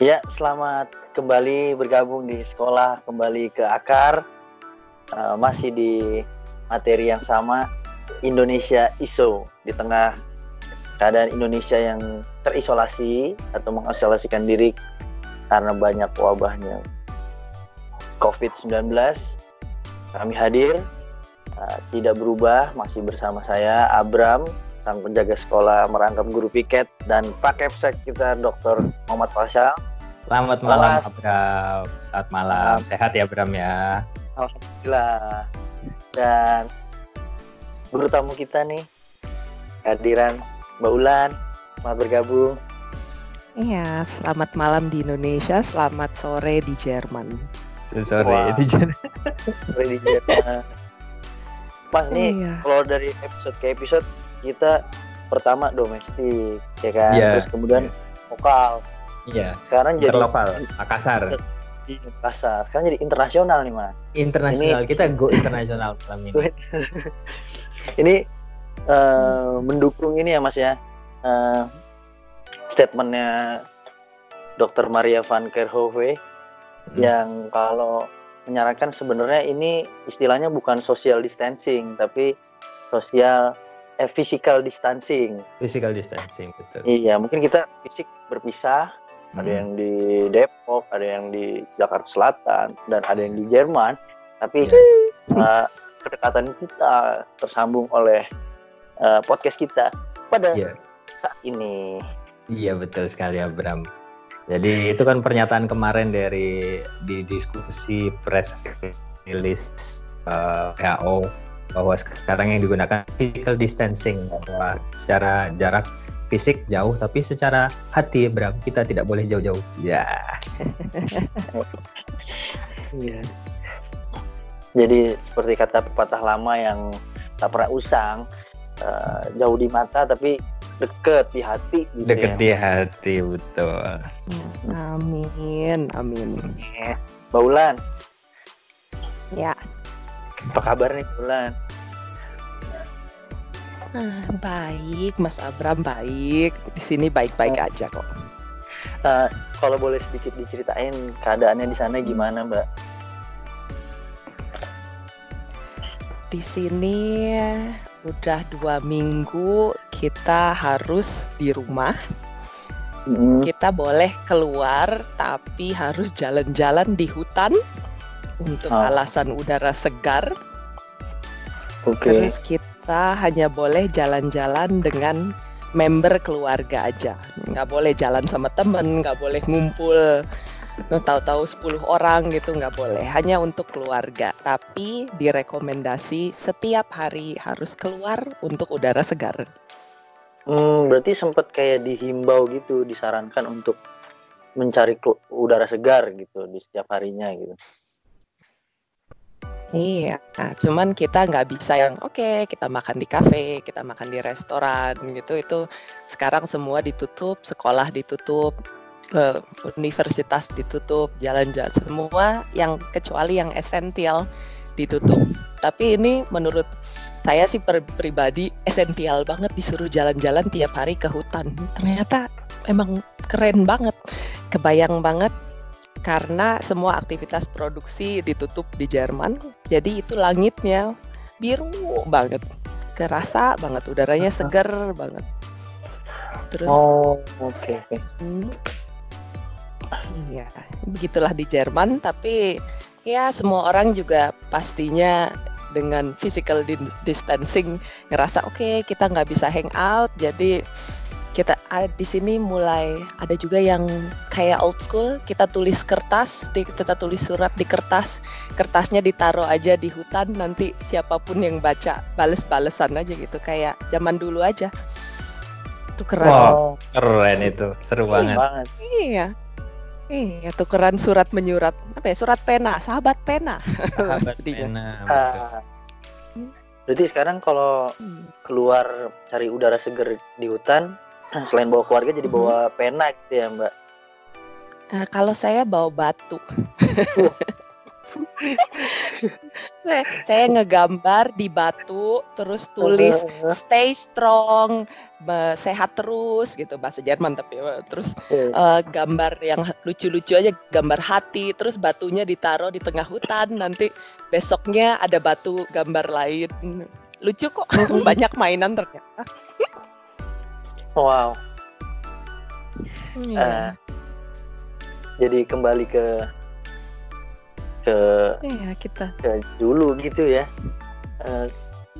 Ya, selamat kembali bergabung di sekolah, kembali ke akar. Masih di materi yang sama, Indonesia ISO. Di tengah keadaan Indonesia yang terisolasi atau mengisolasikan diri karena banyak wabahnya COVID-19, kami hadir, tidak berubah, masih bersama saya, Abram, sang penjaga sekolah merangkap guru piket, dan Pak Kepsek kita, Dr. Muhammad Faisal. Selamat malam, Abram. Selamat malam. Sehat ya, Abram ya? Alhamdulillah. Dan guru tamu kita nih, kehadiran Mbak Ulan, selamat bergabung. Iya, selamat malam di Indonesia, selamat sore di Jerman. Sore di Jerman. Sore di Jerman. Mas, nih kalau dari episode ke episode kita pertama domestik, ya kan? Terus kemudian lokal. Iya. Sekarang jadi lokal, Makassar. Di Makassar. Sekarang jadi internasional nih, Mas. Internasional. Kita go internasional malam ini. Ini mendukung ini ya, Mas ya. Statementnya Dr. Maria van Kerkhove yang kalau menyarankan sebenarnya ini istilahnya bukan social distancing tapi physical distancing. Physical distancing, betul. Iya, mungkin kita fisik berpisah, ada yang di Depok, ada yang di Jakarta Selatan, dan ada yang di Jerman, tapi kedekatan kita tersambung oleh podcast kita pada saat ini. Iya, betul sekali, Abram. Jadi itu kan pernyataan kemarin di diskusi press release WHO bahwa sekarang yang digunakan physical distancing, bahwa secara jarak fisik jauh tapi secara hati, Abram, kita tidak boleh jauh-jauh. Ya. Iya. Jadi seperti kata pepatah lama yang tak pernah usang, jauh di mata tapi deket di hati gitu. Deket di hati, betul. Amin. Mbak Ulan. Ya. Apa kabar nih, Mbak Ulan? Baik, Mas Abram, baik. Di sini baik-baik aja kok. Kalau boleh sedikit diceritain keadaannya di sana gimana, Mbak? Di sini udah 2 minggu kita harus di rumah. Kita boleh keluar tapi harus jalan-jalan di hutan untuk alasan udara segar. Terus kita hanya boleh jalan-jalan dengan member keluarga aja. Nggak boleh jalan sama temen, nggak boleh ngumpul tahu-tahu 10 orang gitu, nggak boleh, hanya untuk keluarga. Tapi direkomendasi setiap hari harus keluar untuk udara segar. Berarti sempat kayak dihimbau gitu, disarankan untuk mencari udara segar gitu di setiap harinya gitu. Iya, cuman kita nggak bisa yang kita makan di kafe, kita makan di restoran gitu. Itu sekarang semua ditutup, sekolah ditutup, universitas ditutup, jalan-jalan semua yang kecuali yang esensial ditutup. Tapi ini menurut saya sih pribadi esensial banget disuruh jalan-jalan tiap hari ke hutan. Ternyata emang keren banget, kebayang banget karena semua aktivitas produksi ditutup di Jerman. Jadi itu langitnya biru banget, kerasa banget, udaranya segar banget. Terus iya, begitulah di Jerman. Tapi ya semua orang juga pastinya dengan physical distancing ngerasa kita nggak bisa hang out. Jadi kita di sini mulai ada juga yang kayak old school, kita tulis surat di kertas, kertasnya ditaruh aja di hutan, nanti siapapun yang baca bales-balesan aja gitu, kayak zaman dulu aja. Itu keren. Wow, keren itu, seru banget. Iya, tukeran surat menyurat, surat pena, sahabat pena. Sahabat pena. Berarti sekarang kalau keluar cari udara segar di hutan, selain bawa keluarga jadi bawa pena gitu ya, Mbak? Kalau saya bawa batu. Saya ngegambar di batu, terus tulis stay strong, sehat terus gitu, bahasa Jerman tapi terus gambar yang lucu-lucu aja, gambar hati, terus batunya ditaruh di tengah hutan, nanti besoknya ada batu gambar lain. Lucu kok, banyak mainan ternyata. Wow. Iya. Jadi kembali ke Iya, kita dulu gitu ya.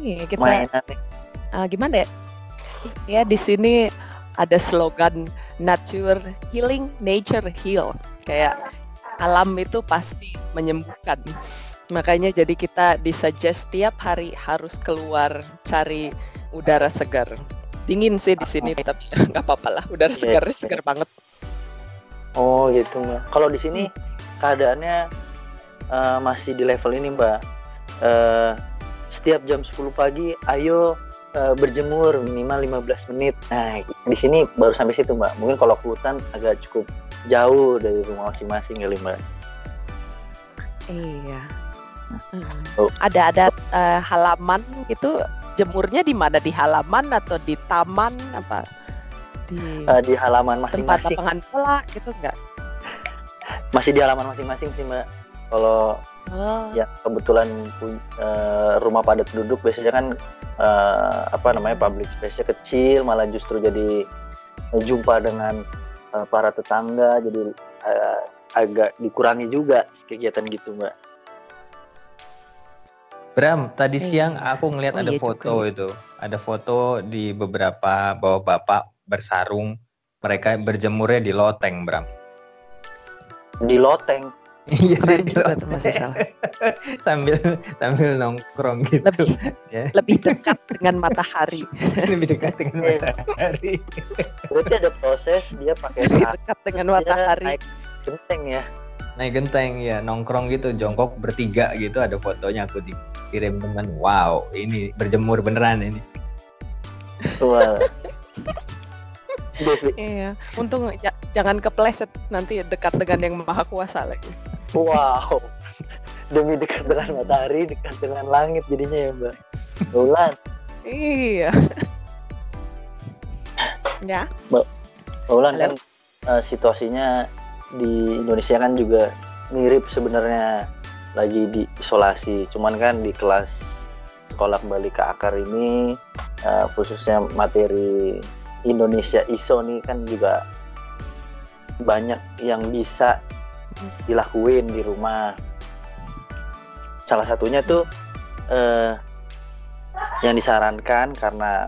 iya, kita Mainan. gimana ya? Ya di sini ada slogan nature healing, nature heal. Kayak alam itu pasti menyembuhkan. Makanya jadi kita disuggest tiap hari harus keluar cari udara segar. Dingin sih di sini tapi nggak apa-apa lah, udara segarnya segar banget. Oh gitu Mbak. Kalau di sini keadaannya masih di level ini Mbak. Setiap jam 10 pagi ayo berjemur minimal 15 menit. Nah di sini baru sampai situ Mbak. Mungkin kalau ke hutan agak cukup jauh dari rumah masing-masing kali Mbak. Iya. Ada halaman gitu, jemurnya di mana? Di halaman atau di taman apa? Di halaman tempat masing-masing. lapangan bola gitu enggak? Masih di halaman masing-masing sih Mbak. Kalau ya kebetulan rumah padat penduduk biasanya kan public space-nya kecil, malah justru jadi jumpa dengan para tetangga, jadi agak dikurangi juga kegiatan gitu Mbak. Bram, tadi siang aku ngeliat ada foto itu. Ada foto di beberapa bapak-bapak bersarung. Mereka berjemurnya di loteng, Bram. Di loteng? Iya, keren juga tuh Mas Isal. sambil nongkrong gitu. Lebih dekat dengan matahari. Lebih dekat dengan matahari. Berarti ada proses dia pakai dekat dengan matahari. Naik genteng ya. Naik genteng ya, nongkrong gitu, jongkok bertiga gitu, ada fotonya, aku dikirim teman. Wow, ini berjemur beneran ini. Wow. Iya, untung jangan kepleset nanti dekat dengan yang maha kuasa lagi. Wow. Demi dekat dengan matahari, dekat dengan langit jadinya ya Mbak. Bulan. Iya. Ya. Mbak Bulan kan situasinya di Indonesia kan juga mirip sebenarnya, lagi di isolasi. Cuman kan di kelas sekolah kembali ke akar ini khususnya materi Indonesia ISO nih kan juga banyak yang bisa dilakuin di rumah. Salah satunya tuh yang disarankan karena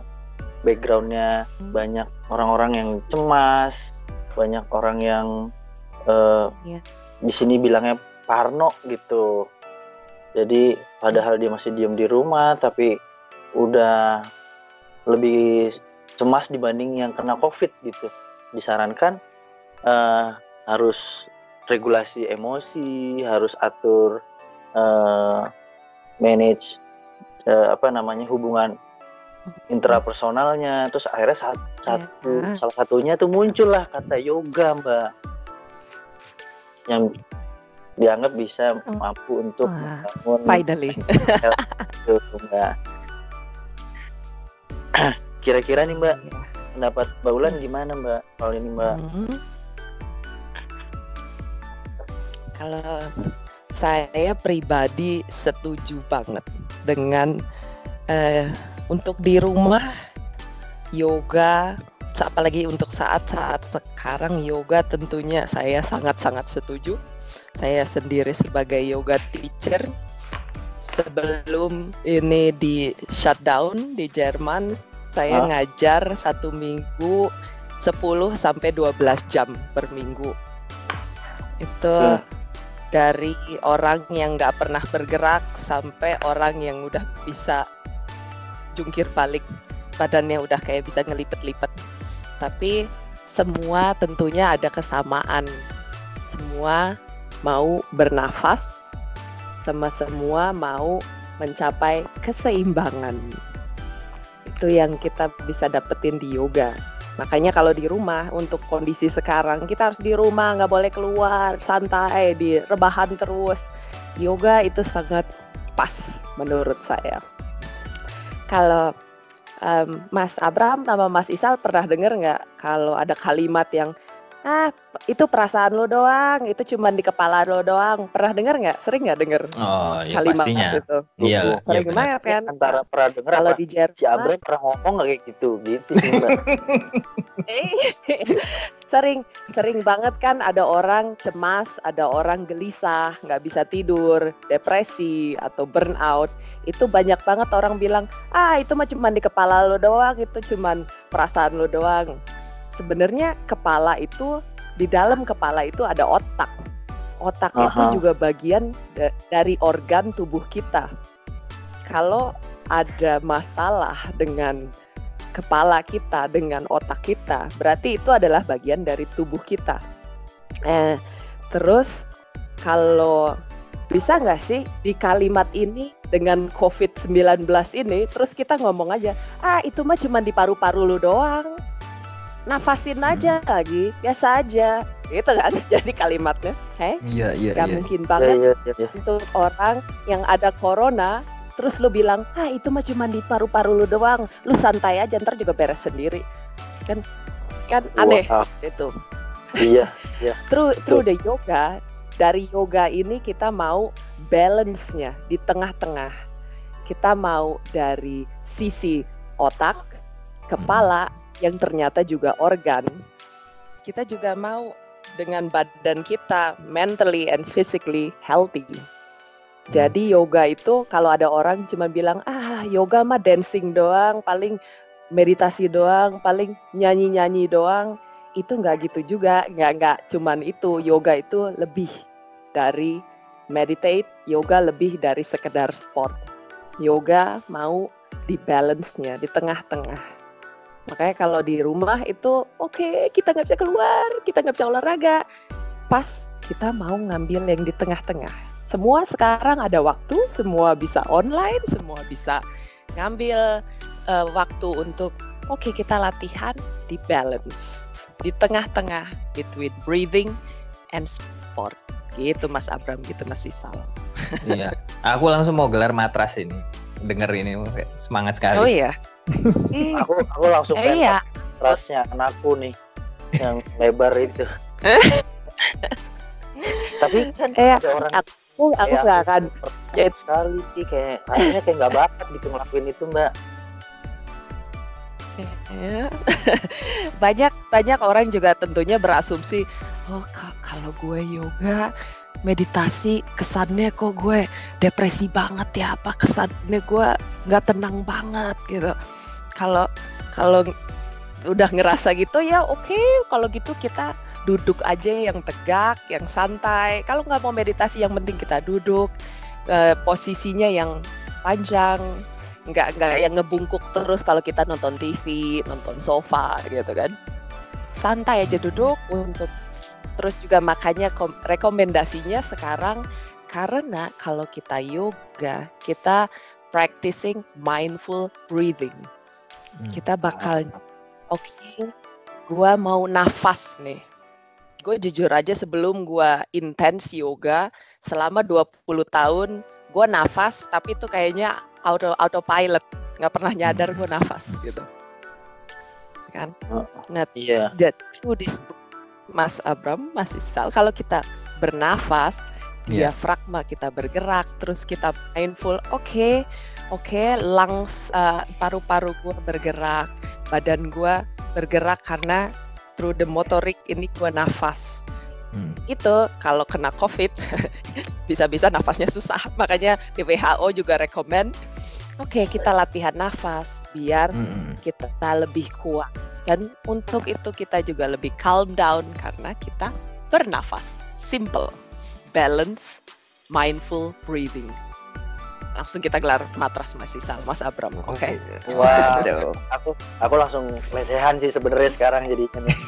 backgroundnya banyak orang-orang yang cemas, banyak orang yang di sini bilangnya parno gitu. Jadi padahal dia masih diam di rumah tapi udah lebih cemas dibanding yang kena COVID gitu. Disarankan harus regulasi emosi, harus atur manage hubungan intrapersonalnya. Terus akhirnya salah satunya tuh muncullah kata yoga Mbak, yang dianggap bisa mampu untuk membangun finally. Mbak. Kira-kira nih Mbak, pendapat Mbak Ulan gimana Mbak kalau ini Mbak? Kalau saya pribadi setuju banget dengan untuk di rumah yoga, apalagi untuk saat-saat sekarang yoga tentunya saya sangat-sangat setuju. Saya sendiri sebagai yoga teacher, sebelum ini di shutdown di Jerman, saya ngajar 1 minggu 10 sampai 12 jam per minggu. Itu dari orang yang nggak pernah bergerak sampai orang yang udah bisa jungkir balik, badannya udah kayak bisa ngelipet-lipet. Tapi semua tentunya ada kesamaan. Semua mau bernafas, sama semua mau mencapai keseimbangan. Itu yang kita bisa dapetin di yoga. Makanya kalau di rumah, untuk kondisi sekarang, kita harus di rumah, nggak boleh keluar, santai, di rebahan terus. Yoga itu sangat pas menurut saya. Kalau Mas Abram sama Mas Isal pernah dengar nggak kalau ada kalimat yang itu perasaan lo doang, itu cuma di kepala lo doang. Pernah dengar nggak? Sering nggak dengar Oh, ya kalimat pastinya. itu? Iya, Sering benar. banget kan? Antara pernah dengar Kalau apa di si Jerman, Abram pernah ngomong nggak kayak gitu sih Mbak. sering banget kan ada orang cemas, ada orang gelisah, nggak bisa tidur, depresi atau burnout. Itu banyak banget orang bilang, itu mah cuma di kepala lo doang, itu cuma perasaan lo doang. Sebenarnya kepala itu, di dalam kepala itu ada otak. Otak itu juga bagian dari organ tubuh kita. Kalau ada masalah dengan kepala kita, dengan otak kita, berarti itu adalah bagian dari tubuh kita. Terus kalau bisa nggak sih di kalimat ini dengan COVID-19 ini, terus kita ngomong aja, itu mah cuma di paru-paru lu doang. Nafasin aja lagi, biasa aja, gitu kan? Jadi kalimatnya, Iya. Gak mungkin banget untuk orang yang ada corona, terus lu bilang, itu mah cuma di paru-paru lu doang, lu santai aja, ntar juga beres sendiri, kan aneh itu. Iya. Through the yoga, dari yoga ini kita mau balance-nya di tengah-tengah. Kita mau dari sisi otak, kepala, yang ternyata juga organ, kita juga mau dengan badan kita mentally and physically healthy. Jadi yoga itu kalau ada orang cuma bilang, yoga mah dancing doang, paling meditasi doang, paling nyanyi-nyanyi doang, itu nggak gitu juga, nggak cuman itu. Yoga itu lebih dari meditate, yoga lebih dari sekedar sport. Yoga mau di balance-nya, di tengah-tengah. Makanya kalau di rumah itu kita nggak bisa keluar, kita nggak bisa olahraga. Pas kita mau ngambil yang di tengah-tengah. Semua sekarang ada waktu, semua bisa online, semua bisa ngambil waktu untuk kita latihan di balance, di tengah-tengah between breathing and sport. Gitu Mas Abram, gitu Mas Isal. Iya, aku langsung mau gelar matras ini. Denger ini semangat sekali. Oh iya. aku langsung pengen matrasnya anakku nih yang lebar itu. Tapi kan ada orang aku nggak akan sekali sih kayaknya nggak bakat gitu ngelakuin itu Mbak. Banyak orang juga tentunya berasumsi, kalau gue yoga meditasi kesannya kok gue depresi banget ya, apa kesannya gue nggak tenang banget gitu. Kalau udah ngerasa gitu ya kalau gitu kita duduk aja yang tegak, yang santai. Kalau nggak mau meditasi yang penting kita duduk, posisinya yang panjang, nggak yang ngebungkuk terus kalau kita nonton TV, nonton sofa gitu kan. Santai aja duduk untuk. Terus juga makanya rekomendasinya sekarang, karena kalau kita yoga, kita practicing mindful breathing. Kita bakal, gue mau nafas nih. Gue jujur aja sebelum gue intens yoga, selama 20 tahun, gue nafas, tapi itu kayaknya autopilot. Gak pernah nyadar gue nafas gitu. Kan? Through this Mas Abram, Mas Isal, kalau kita bernafas, diafragma kita bergerak, terus kita mindful, lungs, paru-paru gue bergerak, badan gue bergerak karena through the motorik ini gue nafas. Itu kalau kena COVID, bisa-bisa nafasnya susah, makanya di WHO juga rekomend, kita latihan nafas biar kita lebih kuat. Dan untuk itu kita juga lebih calm down karena kita bernafas. Simple, balance, mindful breathing. Langsung kita gelar matras Mas Isal, Mas Abram. Oke. Wah, aku langsung lesehan sih sebenarnya sekarang jadinya nih.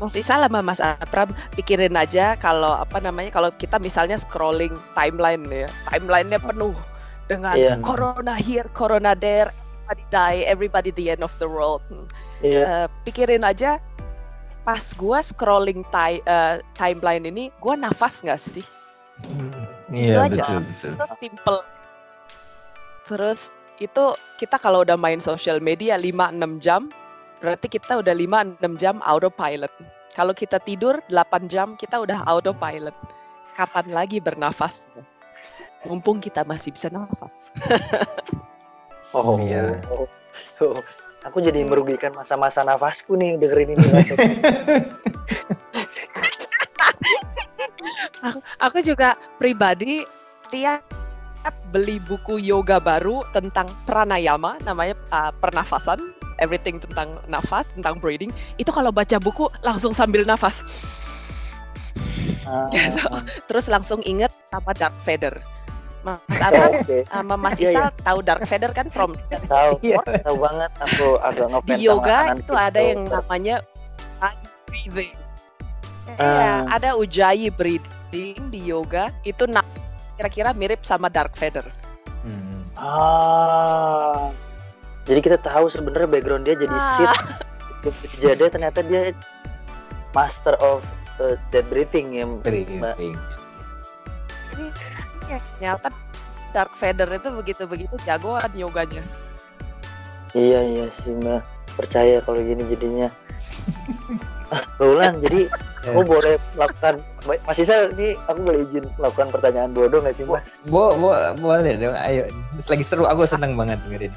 Mas Isal sama Mas Abram pikirin aja kalau kalau kita misalnya scrolling timeline ya, timelinenya penuh dengan corona here, corona there, everybody die, everybody the end of the world. Pikirin aja pas gue scrolling timeline ini, gue nafas nggak sih? Itu Iya, aja. betul. Itu simple. Terus itu kita kalau udah main social media 5-6 jam, berarti kita udah 5-6 jam autopilot. Kalau kita tidur 8 jam, kita udah autopilot. Kapan lagi bernafas? Mumpung kita masih bisa nafas. Oh Iya. So, aku jadi merugikan masa-masa nafasku nih dengerin ini. Aku juga pribadi tiap beli buku yoga baru tentang pranayama, namanya pernafasan, everything tentang nafas, tentang breathing. Itu kalau baca buku langsung sambil nafas. Gitu. Terus langsung inget sama Darth Vader. Mas Arman sama Mas Isal tahu Darth Vader kan from tahu banget, aku agak ngefans di yoga sama itu ada yang namanya breathing. Ada Ujjayi breathing di yoga itu kira-kira mirip sama Darth Vader. Jadi kita tahu sebenarnya background dia jadi Sith. Jadi ternyata dia master of that breathing ya. Breathing. Ternyata Darth Vader itu begitu jagoan yoganya. Iya sih Mbak, percaya kalau gini jadinya. Ulang, jadi aku boleh melakukan, Mas Isal ini aku boleh izin melakukan pertanyaan bodoh nggak sih Mbak? Boleh dong, ayo. Lagi seru, aku seneng banget dengerin.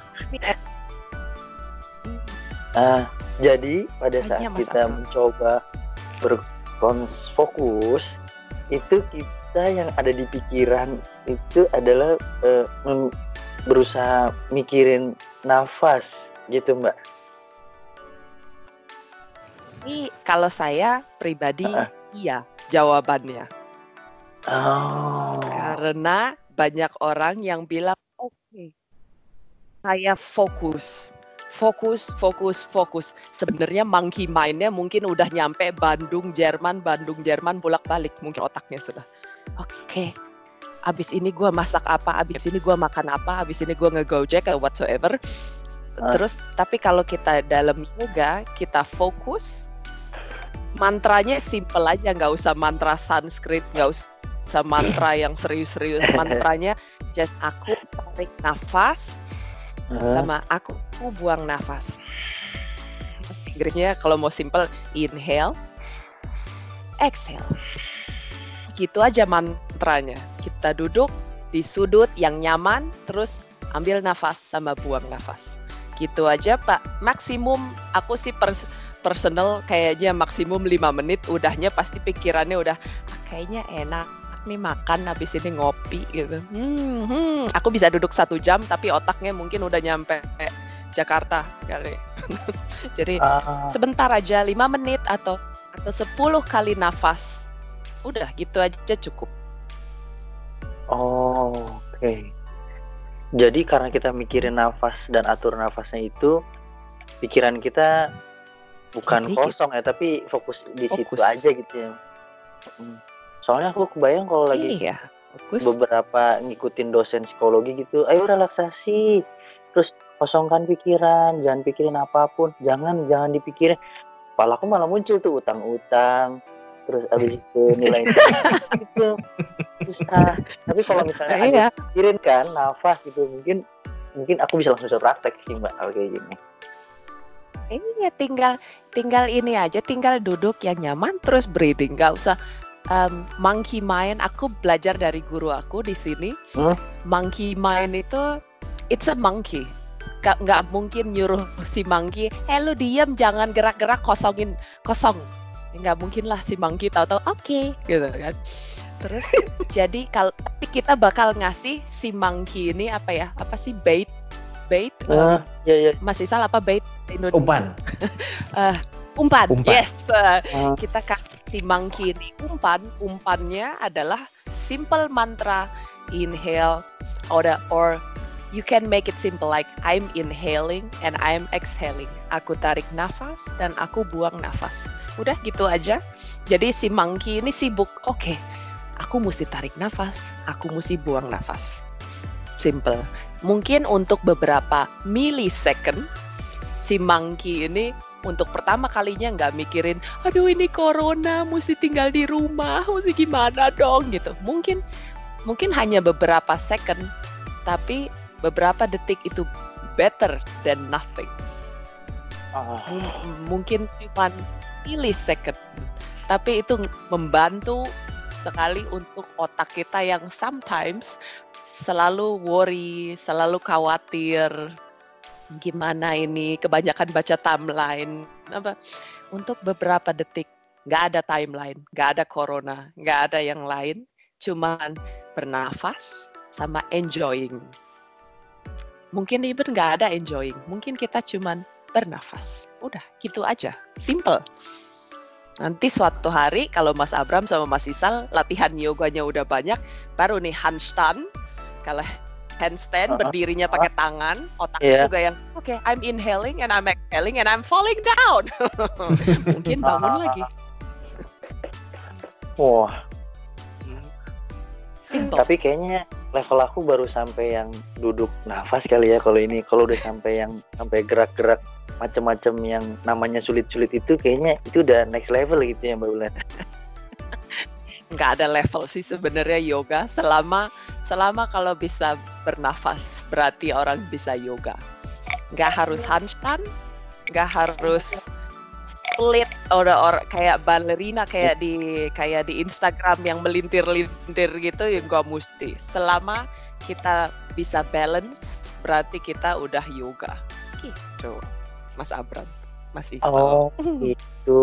Jadi pada saat kita mencoba berfokus, itu kita yang ada di pikiran itu adalah berusaha mikirin nafas gitu Mbak. Ini kalau saya pribadi iya jawabannya. Karena banyak orang yang bilang oke, saya fokus. Sebenarnya monkey mind-nya mungkin udah nyampe Bandung Jerman bolak-balik mungkin otaknya sudah. Oke, abis ini gue masak apa, abis ini gue makan apa, abis ini gue nge-gojek atau whatsoever. Terus tapi kalau kita dalam yoga kita fokus, mantranya simple aja, nggak usah mantra Sanskrit, nggak usah mantra yang serius-serius. Mantranya just aku tarik nafas sama aku buang nafas. Inggrisnya kalau mau simple inhale, exhale. Gitu aja mantranya. Kita duduk di sudut yang nyaman, terus ambil nafas sama buang nafas. Gitu aja Pak. Maksimum aku sih personal kayaknya maksimum 5 menit, udahnya pasti pikirannya udah kayaknya enak nih makan habis ini ngopi gitu. Aku bisa duduk 1 jam tapi otaknya mungkin udah nyampe Jakarta kali. Jadi sebentar aja 5 menit atau 10 kali nafas. Udah gitu aja cukup. Oke. Jadi karena kita mikirin nafas dan atur nafasnya itu, pikiran kita bukan kosong ya, tapi fokus di situ aja gitu ya. Soalnya aku kebayang kalau lagi beberapa ngikutin dosen psikologi gitu, ayo relaksasi, terus kosongkan pikiran, jangan pikirin apapun, jangan dipikirin. Kepala aku malah muncul tuh utang-utang, terus abis itu nilai gitu, susah. Tapi kalau misalnya pikirin kan nafas gitu, mungkin aku bisa langsung praktek sih Mbak kalau kayak gini. Iya, tinggal ini aja, tinggal duduk yang nyaman terus breathing, nggak usah monkey mind. Aku belajar dari guru aku di sini. Monkey mind itu it's a monkey. Nggak mungkin nyuruh si monkey, lu diem jangan gerak-gerak, kosong. Nggak mungkin lah si monkey tahu-tahu oke, gitu kan. Terus jadi kalau kita bakal ngasih si monkey ini apa sih bait Mas Isal apa bait umpan. Umpan. Yes. Kita kasih monkey ini umpannya adalah simple mantra inhale or you can make it simple like I'm inhaling and I'm exhaling. Aku tarik nafas dan aku buang nafas. Udah gitu aja. Jadi si monkey ini sibuk. Oke, aku mesti tarik nafas, aku mesti buang nafas. Simple. Mungkin untuk beberapa millisecond si monkey ini untuk pertama kalinya nggak mikirin, aduh ini corona, mesti tinggal di rumah, mesti gimana dong gitu. Mungkin hanya beberapa second, tapi beberapa detik itu better than nothing. Mungkin cuma millisecond, tapi itu membantu sekali untuk otak kita yang sometimes selalu worry, selalu khawatir. Gimana ini, kebanyakan baca timeline. Untuk beberapa detik, nggak ada timeline, nggak ada corona, nggak ada yang lain. Cuman bernafas sama enjoying. Mungkin even nggak ada enjoying, mungkin kita cuman bernafas. Udah, gitu aja, simple. Nanti suatu hari kalau Mas Abram sama Mas Isal latihan yoganya udah banyak, baru nih handstand. Kalau handstand berdirinya pakai tangan, otaknya juga yang oke, I'm inhaling and I'm exhaling and I'm falling down. Mungkin bangun lagi. Wah. Simple. Tapi kayaknya level aku baru sampai yang duduk nafas kali ya kalau ini. Kalau udah sampai yang sampai gerak-gerak macam-macam yang namanya sulit-sulit itu, kayaknya itu udah next level gitu ya Mbak Ulan. Nggak ada level sih sebenarnya yoga, selama kalau bisa bernafas berarti orang bisa yoga. Nggak harus handstand, nggak harus split or kayak ballerina kayak di Instagram yang melintir-lintir gitu, ya nggak mesti. Selama kita bisa balance berarti kita udah yoga. Gitu, Mas Abram, Mas Isal. Oh, itu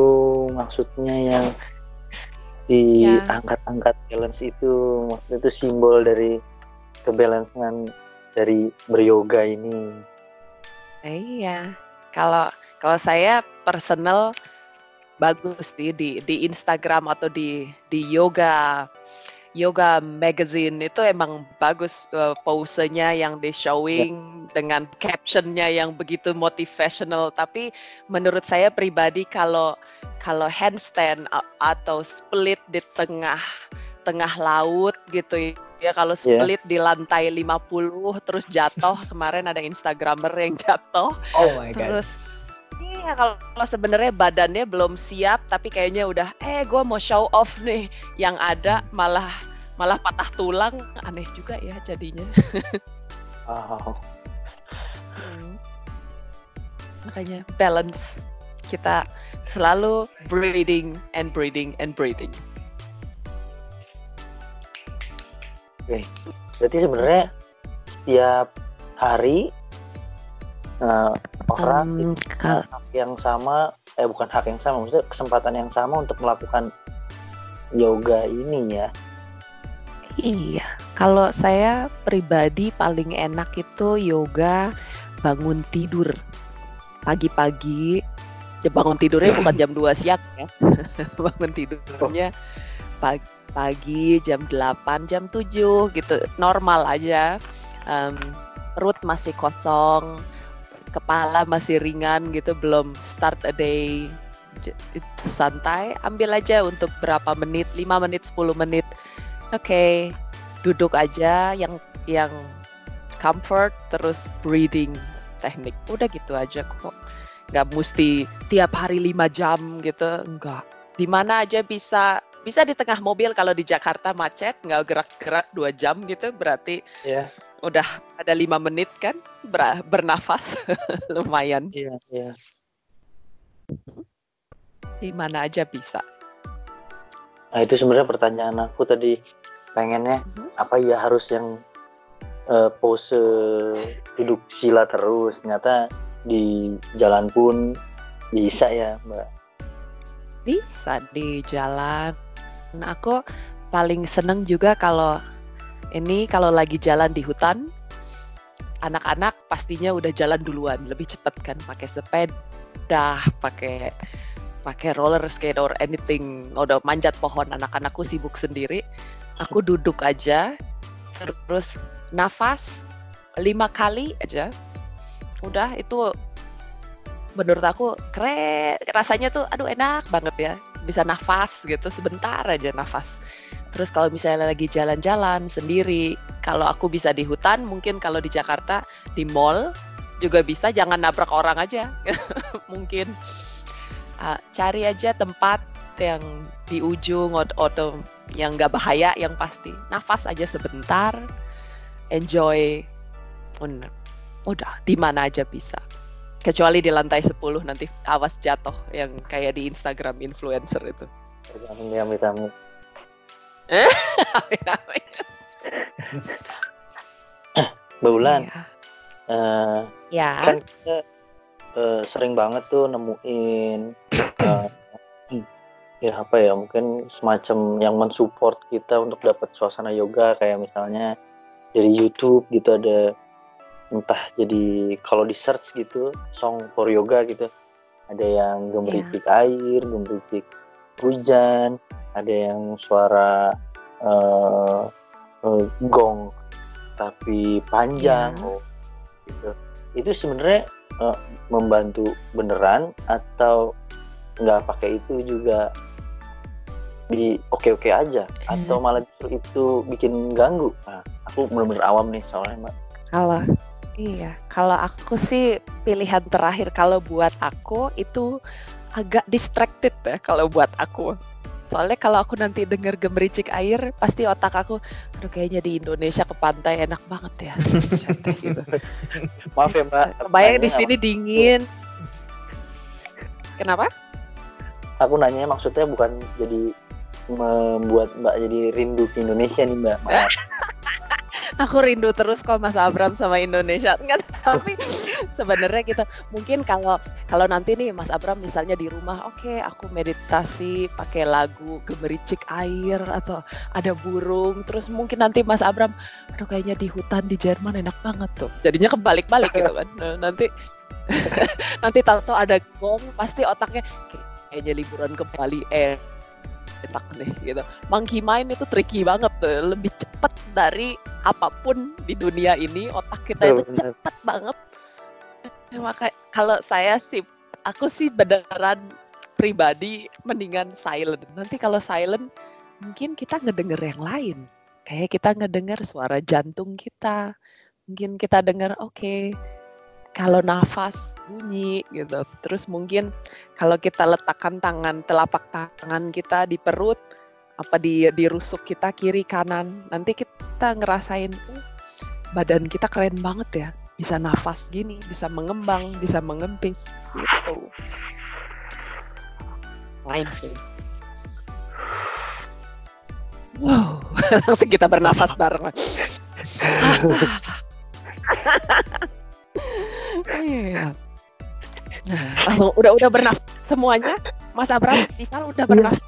maksudnya yang diangkat-angkat balance itu, maksudnya itu simbol dari kebalancean dari beryoga ini. Iya, kalau saya personal bagus di Instagram atau di yoga magazine itu emang bagus posenya yang di showing dengan captionnya yang begitu motivational. Tapi menurut saya pribadi kalau handstand atau split di tengah laut gitu ya, kalau split di lantai 50 terus jatuh, kemarin ada Instagramer yang jatuh. Oh my God. Terus iya, kalau sebenarnya badannya belum siap tapi kayaknya udah gue mau show off nih, yang ada malah patah tulang, aneh juga ya jadinya. Makanya balance, kita selalu breathing. Oke, berarti sebenarnya setiap hari orang hak yang sama, bukan hak yang sama, maksudnya kesempatan yang sama untuk melakukan yoga ini ya. Iya, kalau saya pribadi paling enak itu yoga bangun tidur pagi-pagi. Bangun tidurnya bukan jam 2 siang ya. Bangun tidurnya pagi jam 8, jam 7 gitu, normal aja. Perut masih kosong, kepala masih ringan gitu, belum start a day. Itu santai, ambil aja untuk berapa menit, 5 menit, 10 menit. Oke, duduk aja yang comfort, terus breathing teknik. Udah gitu aja kok. Nggak mesti tiap hari 5 jam gitu, enggak. Di mana aja bisa di tengah mobil. Kalau di Jakarta macet, nggak gerak-gerak 2 jam gitu, berarti udah ada 5 menit kan bernafas. Lumayan. Iya. Di mana aja bisa. Nah, itu sebenarnya pertanyaan aku tadi, pengennya apa ya harus yang pose duduk sila terus, ternyata di jalan pun bisa ya Mbak? Bisa di jalan. Nah, aku paling seneng juga kalau lagi jalan di hutan, anak-anak pastinya udah jalan duluan, lebih cepat kan, pakai sepeda, pakai roller skate or anything, udah manjat pohon. Anak-anakku sibuk sendiri, aku duduk aja, terus nafas 5 kali aja. Udah, itu menurut aku keren, rasanya tuh aduh enak banget ya, bisa nafas gitu, sebentar aja nafas. Terus kalau misalnya lagi jalan-jalan sendiri, kalau aku bisa di hutan, mungkin kalau di Jakarta di mall juga bisa, jangan nabrak orang aja. Mungkin cari aja tempat yang di ujung atau yang nggak bahaya, yang pasti nafas aja sebentar, enjoy, udah di mana aja bisa, kecuali di lantai 10 nanti awas jatuh yang kayak di Instagram influencer itu. Amit. Mbak Ulan, ya. Kan kita sering banget tuh nemuin ya apa ya, mungkin semacam yang mensupport kita untuk dapat suasana yoga, kayak misalnya dari YouTube gitu, ada entah jadi kalau di search gitu song for yoga gitu, ada yang gemericik air, gemericik hujan, ada yang suara gong tapi panjang, gitu. Itu sebenarnya membantu beneran atau nggak pakai itu juga di oke-oke aja, atau malah justru itu bikin ganggu? Nah, aku bener-bener awam nih soalnya, Mbak. Kalau aku sih pilihan terakhir. Kalau buat aku itu agak distracted ya kalau buat aku. Soalnya kalau aku nanti denger gemericik air, pasti otak aku, aduh kayaknya di Indonesia ke pantai enak banget ya. Gitu. Maaf ya Mbak. Kebayang di sini dingin. Kenapa? Aku nanya maksudnya bukan jadi membuat Mbak jadi rindu ke Indonesia nih Mbak. Maaf. Aku rindu terus kok Mas Abram sama Indonesia. Enggak, tapi sebenarnya kita mungkin kalau nanti nih Mas Abram misalnya di rumah, oke, aku meditasi pakai lagu gemericik air atau ada burung, terus mungkin nanti Mas Abram, aduh kayaknya di hutan di Jerman enak banget tuh. Jadinya kebalik-balik gitu kan. Nanti tahu ada gong, pasti otaknya kayaknya liburan ke Bali enak nih gitu. Monkey mind itu tricky banget tuh, lebih cepat dari apapun di dunia ini, otak kita itu cepat banget. Maka kalau aku sih beneran pribadi mendingan silent. Nanti kalau silent mungkin kita ngedenger yang lain, kayak kita ngedenger suara jantung kita, mungkin kita dengar kalau nafas bunyi gitu. Terus mungkin kalau kita letakkan telapak tangan kita di perut, di rusuk kita kiri kanan, nanti kita ngerasain badan kita keren banget ya, bisa nafas gini, bisa mengembang, bisa mengempis gitu. Mindful. Wow, langsung kita bernafas bareng. Iya. Nah, langsung udah bernafas semuanya. Mas Abram, Tisal udah bernafas.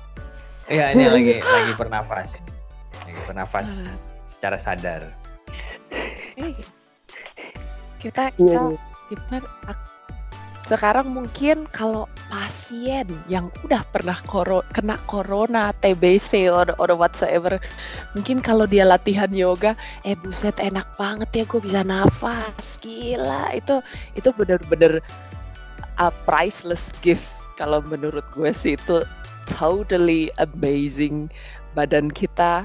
Iya, ini lagi bernafas. Lagi bernafas secara sadar. Kita gimana? Sekarang mungkin kalau pasien yang udah pernah kena corona, TBC or whatsoever, mungkin kalau dia latihan yoga, buset enak banget ya, gue bisa nafas, gila, itu bener-bener a priceless gift. Kalau menurut gue sih itu totally amazing. Badan kita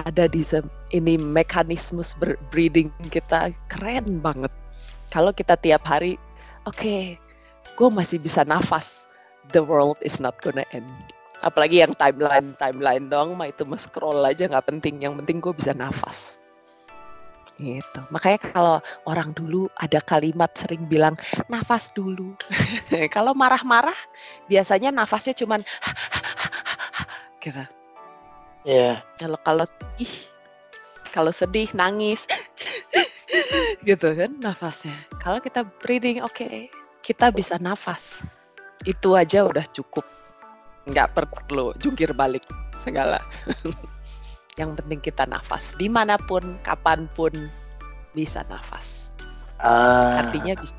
ada di ini mekanisme breathing kita keren banget. Kalau kita tiap hari, gue masih bisa nafas, the world is not gonna end. Apalagi yang timeline dong, itu mah scroll aja nggak penting. Yang penting gue bisa nafas. Gitu. Makanya kalau orang dulu ada kalimat sering bilang nafas dulu. Kalau marah-marah biasanya nafasnya cuman gitu. Iya. Kalau sedih nangis gitu kan nafasnya. Kalau kita breathing kita bisa nafas, itu aja udah cukup, nggak perlu jungkir balik segala. Yang penting kita nafas, dimanapun, kapanpun bisa nafas. Artinya bisa.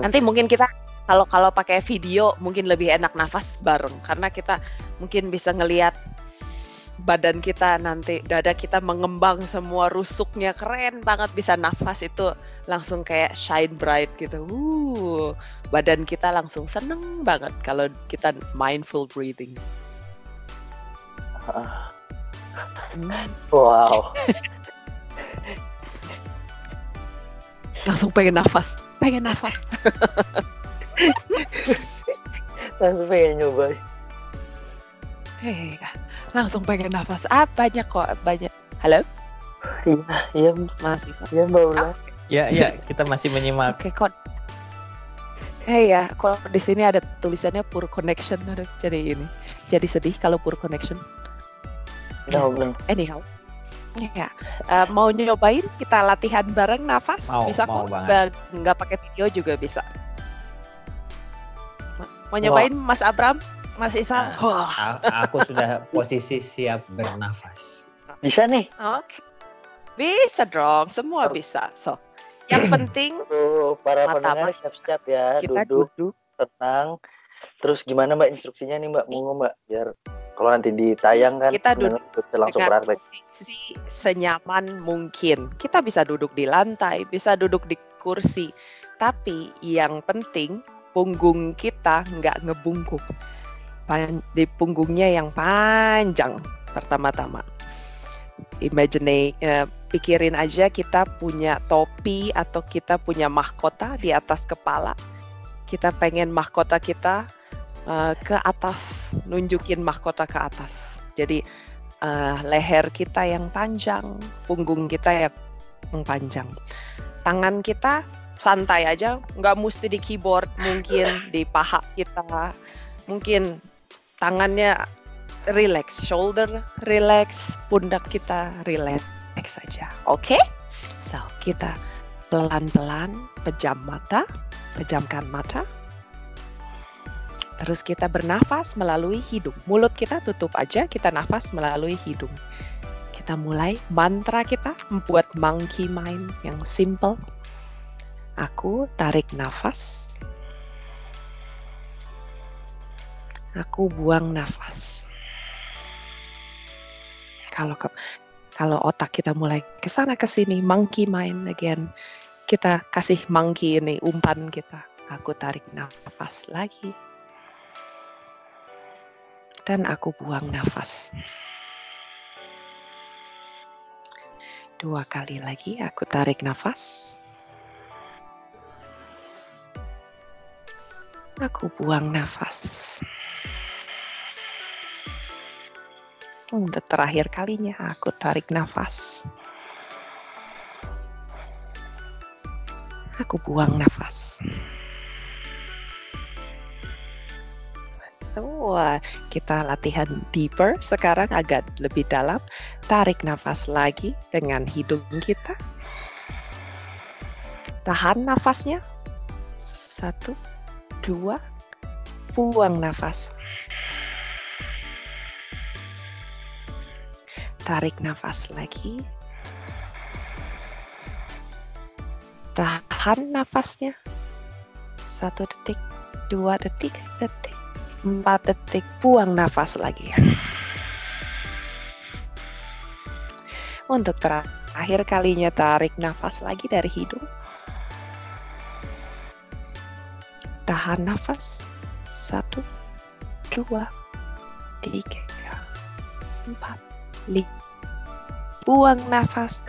Nanti mungkin kita kalau pakai video mungkin lebih enak nafas bareng, karena kita mungkin bisa ngelihat badan kita nanti, dada kita mengembang semua, rusuknya keren banget, bisa nafas itu langsung kayak shine bright gitu. Badan kita langsung seneng banget kalau kita mindful breathing. Wow. Langsung pengen nafas. Langsung pengen nyoba. Langsung pengen nafas. Banyak kok, banyak. Halo? Iya, Masih. iya Mbak Ula. Ya, kita masih menyimak. Oke, kok. Ya, kalau di sini ada tulisannya poor connection, jadi ini. Jadi sedih kalau poor connection. No. Anyhow. Ya, mau nyobain kita latihan bareng nafas? Bisa mau kok, banget. nggak pakai video juga bisa. Mau nyobain Mas Abram, Mas Isal? Aku sudah posisi siap bernafas. Bisa nih. Oke, bisa dong, semua bisa. So, yang penting para Mata, pendengar siap-siap ya, kita duduk, tenang. Terus gimana Mbak instruksinya nih Mbak? Mau Mbak biar kalau nanti ditayang kan kita duduk bisa langsung dengan praktek. posisi senyaman mungkin. Kita bisa duduk di lantai, bisa duduk di kursi. Tapi yang penting punggung kita nggak ngebungkuk. Di punggungnya yang panjang pertama-tama. Pikirin aja kita punya topi atau kita punya mahkota di atas kepala. Kita pengen mahkota kita ke atas, nunjukin mahkota ke atas. Jadi leher kita yang panjang, punggung kita yang panjang. Tangan kita santai aja, nggak mesti di keyboard, mungkin di paha kita, mungkin tangannya relax, shoulder relax, pundak kita relax saja. Oke? So, kita pelan-pelan pejamkan mata. Terus kita bernafas melalui hidung. Mulut kita tutup aja, kita nafas melalui hidung. Kita mulai mantra kita, membuat monkey mind yang simple. Aku tarik nafas. Aku buang nafas. Kalau otak kita mulai kesana kesini, monkey mind again. Kita kasih monkey ini umpan kita. Aku tarik nafas lagi. Dan aku buang nafas. 2 kali lagi aku tarik nafas. Aku buang nafas. Untuk terakhir kalinya aku tarik nafas. Aku buang nafas. So, kita latihan deeper sekarang, agak lebih dalam. Tarik nafas lagi dengan hidung kita. Tahan nafasnya. 1, 2, buang nafas. Tarik nafas lagi. Tahan nafasnya. 1 detik, 2 detik, 4 detik, buang nafas lagi. Untuk terakhir kalinya tarik nafas lagi dari hidung. Tahan nafas. 1, 2, 3, 4, 5. Buang nafas.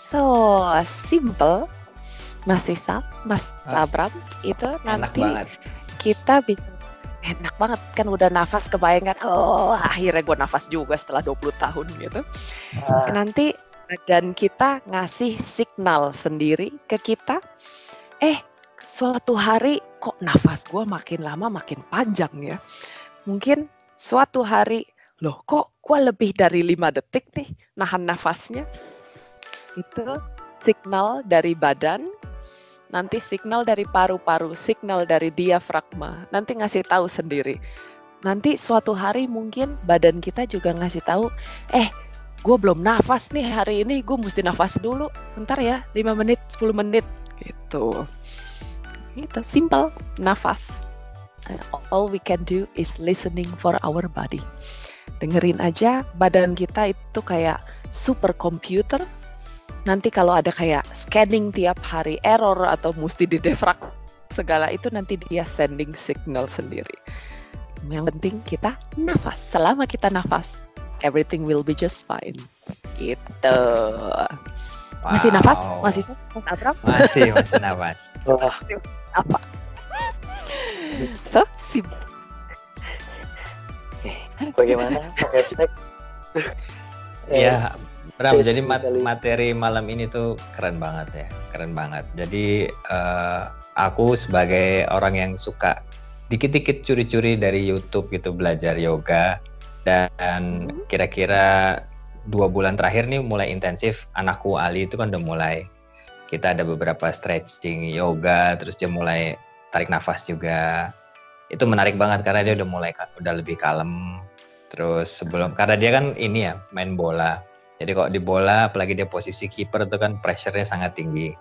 So, simple. Mas Isal, Mas Abram, itu nanti kita bisa enak banget kan, udah nafas kebayang kan, akhirnya gue nafas juga setelah 20 tahun gitu. Nanti badan kita ngasih signal sendiri ke kita, suatu hari kok nafas gue makin lama makin panjang ya. Mungkin suatu hari, loh kok gue lebih dari 5 detik nih nahan nafasnya. Itu signal dari badan. Nanti signal dari paru-paru, signal dari diafragma, nanti ngasih tahu sendiri. Nanti suatu hari mungkin badan kita juga ngasih tahu, gue belum nafas nih hari ini, gue mesti nafas dulu, bentar ya, 5 menit, 10 menit, gitu. Itu simple, nafas. All we can do is listening for our body. Dengerin aja, badan kita itu kayak super komputer. Nanti kalau ada kayak scanning tiap hari error atau mesti didefrag segala itu, nanti dia sending signal sendiri. Yang penting kita nafas. Selama kita nafas, everything will be just fine. Gitu. Masih nafas? Masih Mas Abram? Masih nafas. Wah, Apa? So, bagaimana hashtag? Ya, Bram, jadi sekali. materi malam ini tuh keren banget ya, keren banget. Jadi aku sebagai orang yang suka dikit-dikit curi-curi dari YouTube gitu belajar yoga, dan kira-kira 2 bulan terakhir nih mulai intensif. Anakku Ali itu kan udah mulai, kita ada beberapa stretching yoga, terus dia mulai tarik nafas juga. Itu menarik banget karena dia udah lebih kalem. Terus karena dia kan ini ya main bola, jadi kok di bola apalagi dia posisi kiper itu kan pressure-nya sangat tinggi.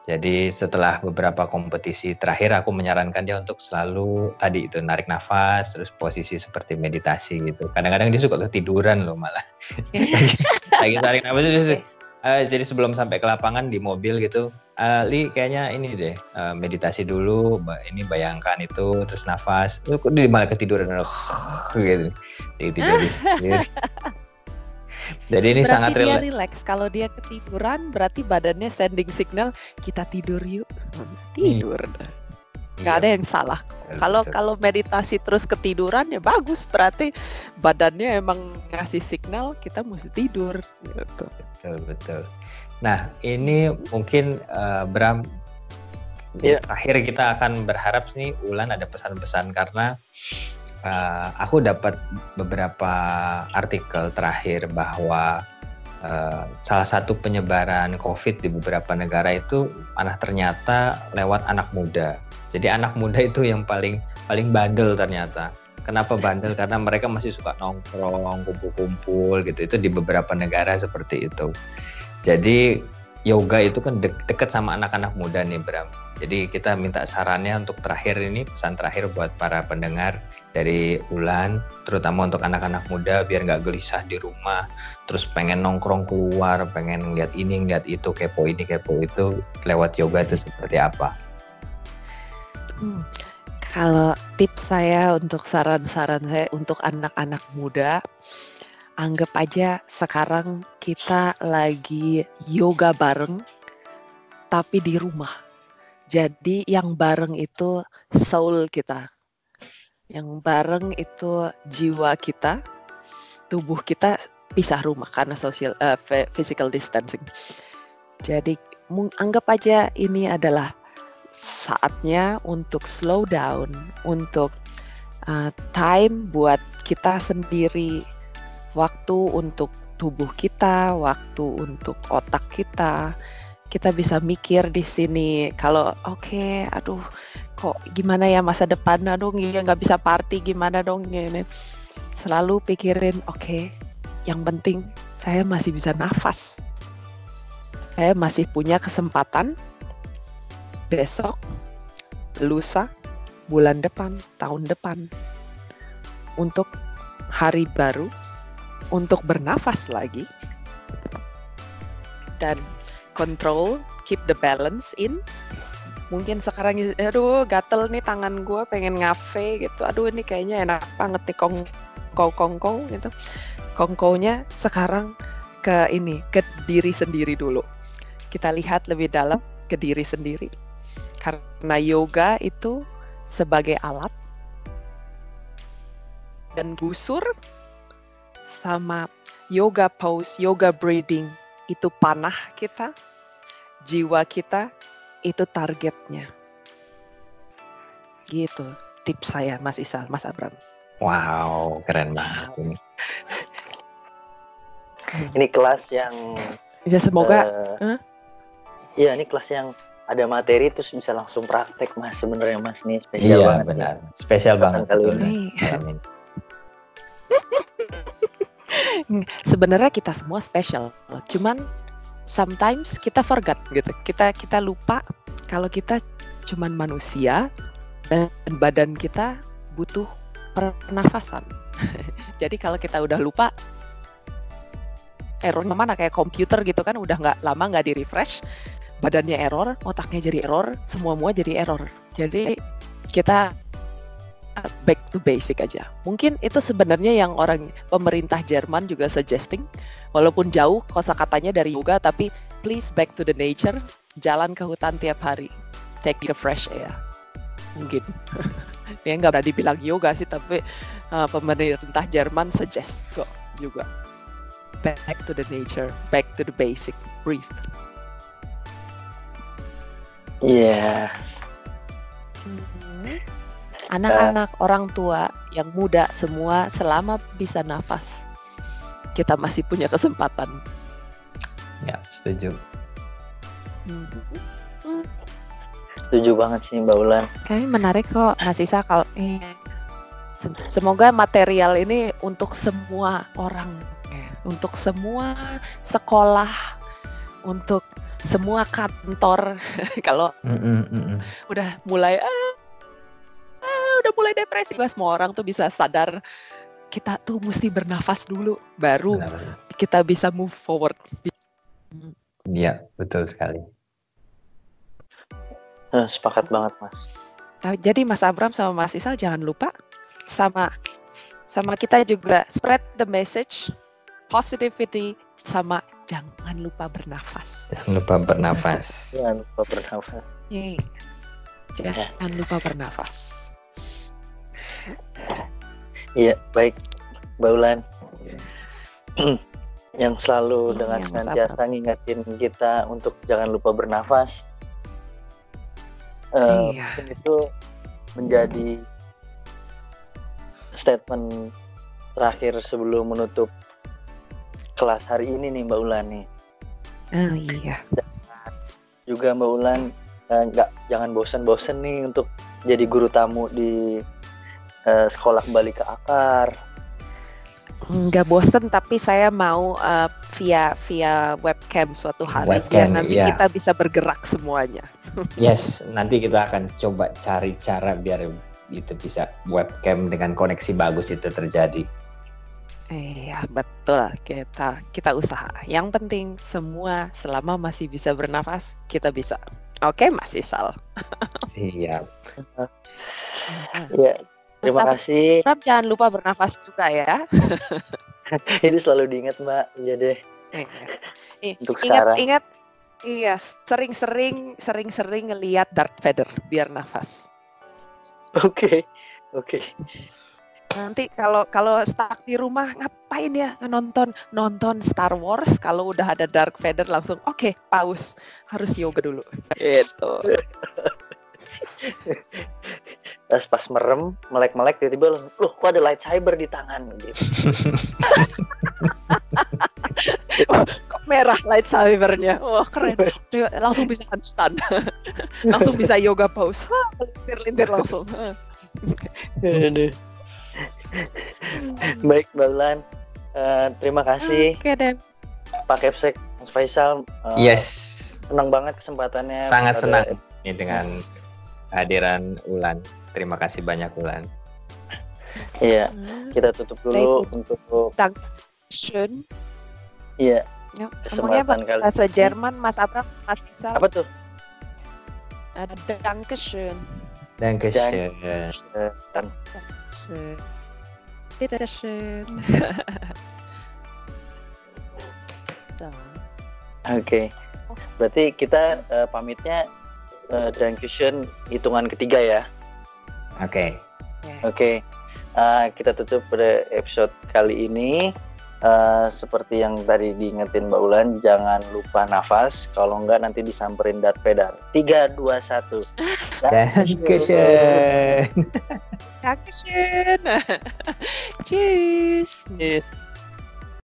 Jadi setelah beberapa kompetisi terakhir aku menyarankan dia untuk selalu tadi itu narik nafas, terus posisi seperti meditasi gitu. Kadang-kadang dia suka ketiduran loh malah. lagi tarik nafas itu. Jadi sebelum sampai ke lapangan di mobil gitu, Li kayaknya ini deh meditasi dulu, ini bayangkan itu, terus nafas. Kok dia malah ketiduran gitu. Jadi tidur sendiri. Jadi ini berarti sangat dia relax. Kalau dia ketiduran, berarti badannya sending signal kita tidur yuk. Tidur. Nggak ada yang salah. Kalau meditasi terus ketiduran ya bagus, berarti badannya emang ngasih signal kita mesti tidur. Gitu. Betul. Nah ini mungkin Bram, terakhir kita akan berharap nih Ulan ada pesan-pesan karena aku dapat beberapa artikel terakhir bahwa salah satu penyebaran COVID di beberapa negara itu ternyata lewat anak muda. Jadi anak muda itu yang paling bandel ternyata. Kenapa bandel? Karena mereka masih suka nongkrong, kumpul-kumpul gitu. Itu di beberapa negara seperti itu. Jadi yoga itu kan dekat sama anak-anak muda nih Bram. Jadi kita minta sarannya untuk terakhir ini, pesan terakhir buat para pendengar dari Ulan, terutama untuk anak-anak muda biar nggak gelisah di rumah, terus pengen nongkrong keluar, pengen ngeliat ini, ngeliat itu, kepo ini, kepo itu, lewat yoga itu seperti apa? Kalau tips saya untuk saran-saran saya untuk anak-anak muda, anggap aja sekarang kita lagi yoga bareng, tapi di rumah. Jadi yang bareng itu soul kita, yang bareng itu jiwa kita, tubuh kita pisah rumah karena physical distancing. Jadi anggap aja ini adalah saatnya untuk slow down, untuk time buat kita sendiri, waktu untuk tubuh kita, waktu untuk otak kita. Kita bisa mikir di sini kalau aduh kok gimana ya masa depan, aduh ya nggak bisa party gimana dong ini. Selalu pikirin yang penting saya masih bisa nafas, saya masih punya kesempatan besok, lusa, bulan depan, tahun depan untuk hari baru, untuk bernafas lagi dan control, keep the balance in. Mungkin sekarang aduh gatel nih tangan gue pengen ngafe gitu, aduh ini kayaknya enak banget nih kongko gitu. Kongkonya sekarang ke diri sendiri dulu. Kita lihat lebih dalam ke diri sendiri. Karena yoga itu sebagai alat dan gusur sama yoga pose, yoga breathing itu panah kita, jiwa kita itu targetnya. Gitu tips saya Mas Isal, Mas Abram. Wow, keren banget ini. Ini kelas yang ya semoga iya ini kelas yang ada materi terus bisa langsung praktek Mas, sebenarnya Mas, nih spesial banget. Iya benar, spesial banget kali ini. Sebenarnya kita semua spesial, cuman sometimes kita forget gitu. Kita lupa kalau kita cuman manusia dan badan kita butuh pernafasan. Jadi kalau kita udah lupa, errornya mana kayak komputer gitu kan, udah nggak di refresh, badannya error, otaknya jadi error, semua jadi error. Jadi kita back to basic aja. Mungkin itu sebenarnya yang pemerintah Jerman juga suggesting, walaupun jauh kosakatanya dari yoga, tapi please back to the nature, jalan ke hutan tiap hari, take a fresh air. Mungkin ya nggak berani bilang yoga sih, tapi pemerintah Jerman suggest kok juga back to the nature, back to the basic, breathe. Iya. Anak-anak, orang tua, yang muda semua, selama bisa nafas, kita masih punya kesempatan. Ya, setuju. Setuju banget sih Mbak Ulan. Kayaknya menarik kok Mas Isa, kalau semoga material ini untuk semua orang, untuk semua sekolah, untuk semua kantor. Kalau udah mulai depresi, semua orang tuh bisa sadar kita tuh mesti bernafas dulu, baru kita bisa move forward. Iya, betul sekali. Sepakat banget Mas. Jadi Mas Abram sama Mas Isal jangan lupa sama kita juga spread the message positivity, sama jangan lupa bernafas. Jangan lupa bernafas. Jangan lupa bernafas. Jangan lupa bernafas. Iya, baik Mbak Ulan. Yang selalu dengan senantiasa ngingetin kita untuk jangan lupa bernafas. Itu menjadi statement terakhir sebelum menutup kelas hari ini nih Mbak Ulan nih. Iya. Juga Mbak Ulan jangan bosan-bosan nih untuk jadi guru tamu di sekolah kembali ke akar. Nggak bosen, tapi saya mau via webcam suatu hari, biar nanti kita bisa bergerak semuanya. Yes, nanti kita akan coba cari cara biar itu bisa webcam dengan koneksi bagus itu terjadi. Iya betul, kita usaha. Yang penting semua selama masih bisa bernafas, kita bisa. Oke Mas Isal. Siap. Ya. Terima kasih. Jangan lupa bernafas juga ya. Ini selalu diingat Mbak. Iya deh. Untuk sekarang. Ingat. Iya, sering-sering ngelihat Darth Vader biar nafas. Oke. Nanti kalau stuck di rumah ngapain ya, nonton Star Wars, kalau udah ada Darth Vader langsung oke, pause, harus yoga dulu. Gitu. Pas merem, melek tiba-tiba loh kok ada lightsaber di tangan gitu. Kok merah lightsabernya. Wah, keren. Langsung bisa handstand. Langsung bisa yoga pose. Lintir langsung. Baik Mbak Ulan, terima kasih. Oke deh. Pak Kepsek, Mas Faisal. Yes. Senang banget kesempatannya. Sangat senang ini dengan hadiran Ulan. Terima kasih banyak Ulan. Iya, kita tutup dulu untuk Dankeschön. Iya. Kesempatan kali bahasa Jerman, Mas Abram, Mas Isal. Apa tuh? Ada Dankeschön. Dankeschön. Bitteschön. Oke. Berarti kita pamitnya Dankeschön hitungan ketiga ya. Oke. Kita tutup pada episode kali ini. Seperti yang tadi diingetin Mbak Ulan, jangan lupa nafas. Kalau enggak nanti disamperin Darth Vader. 3, 2, 1. Dankeschön. Dankeschön. Tschüss.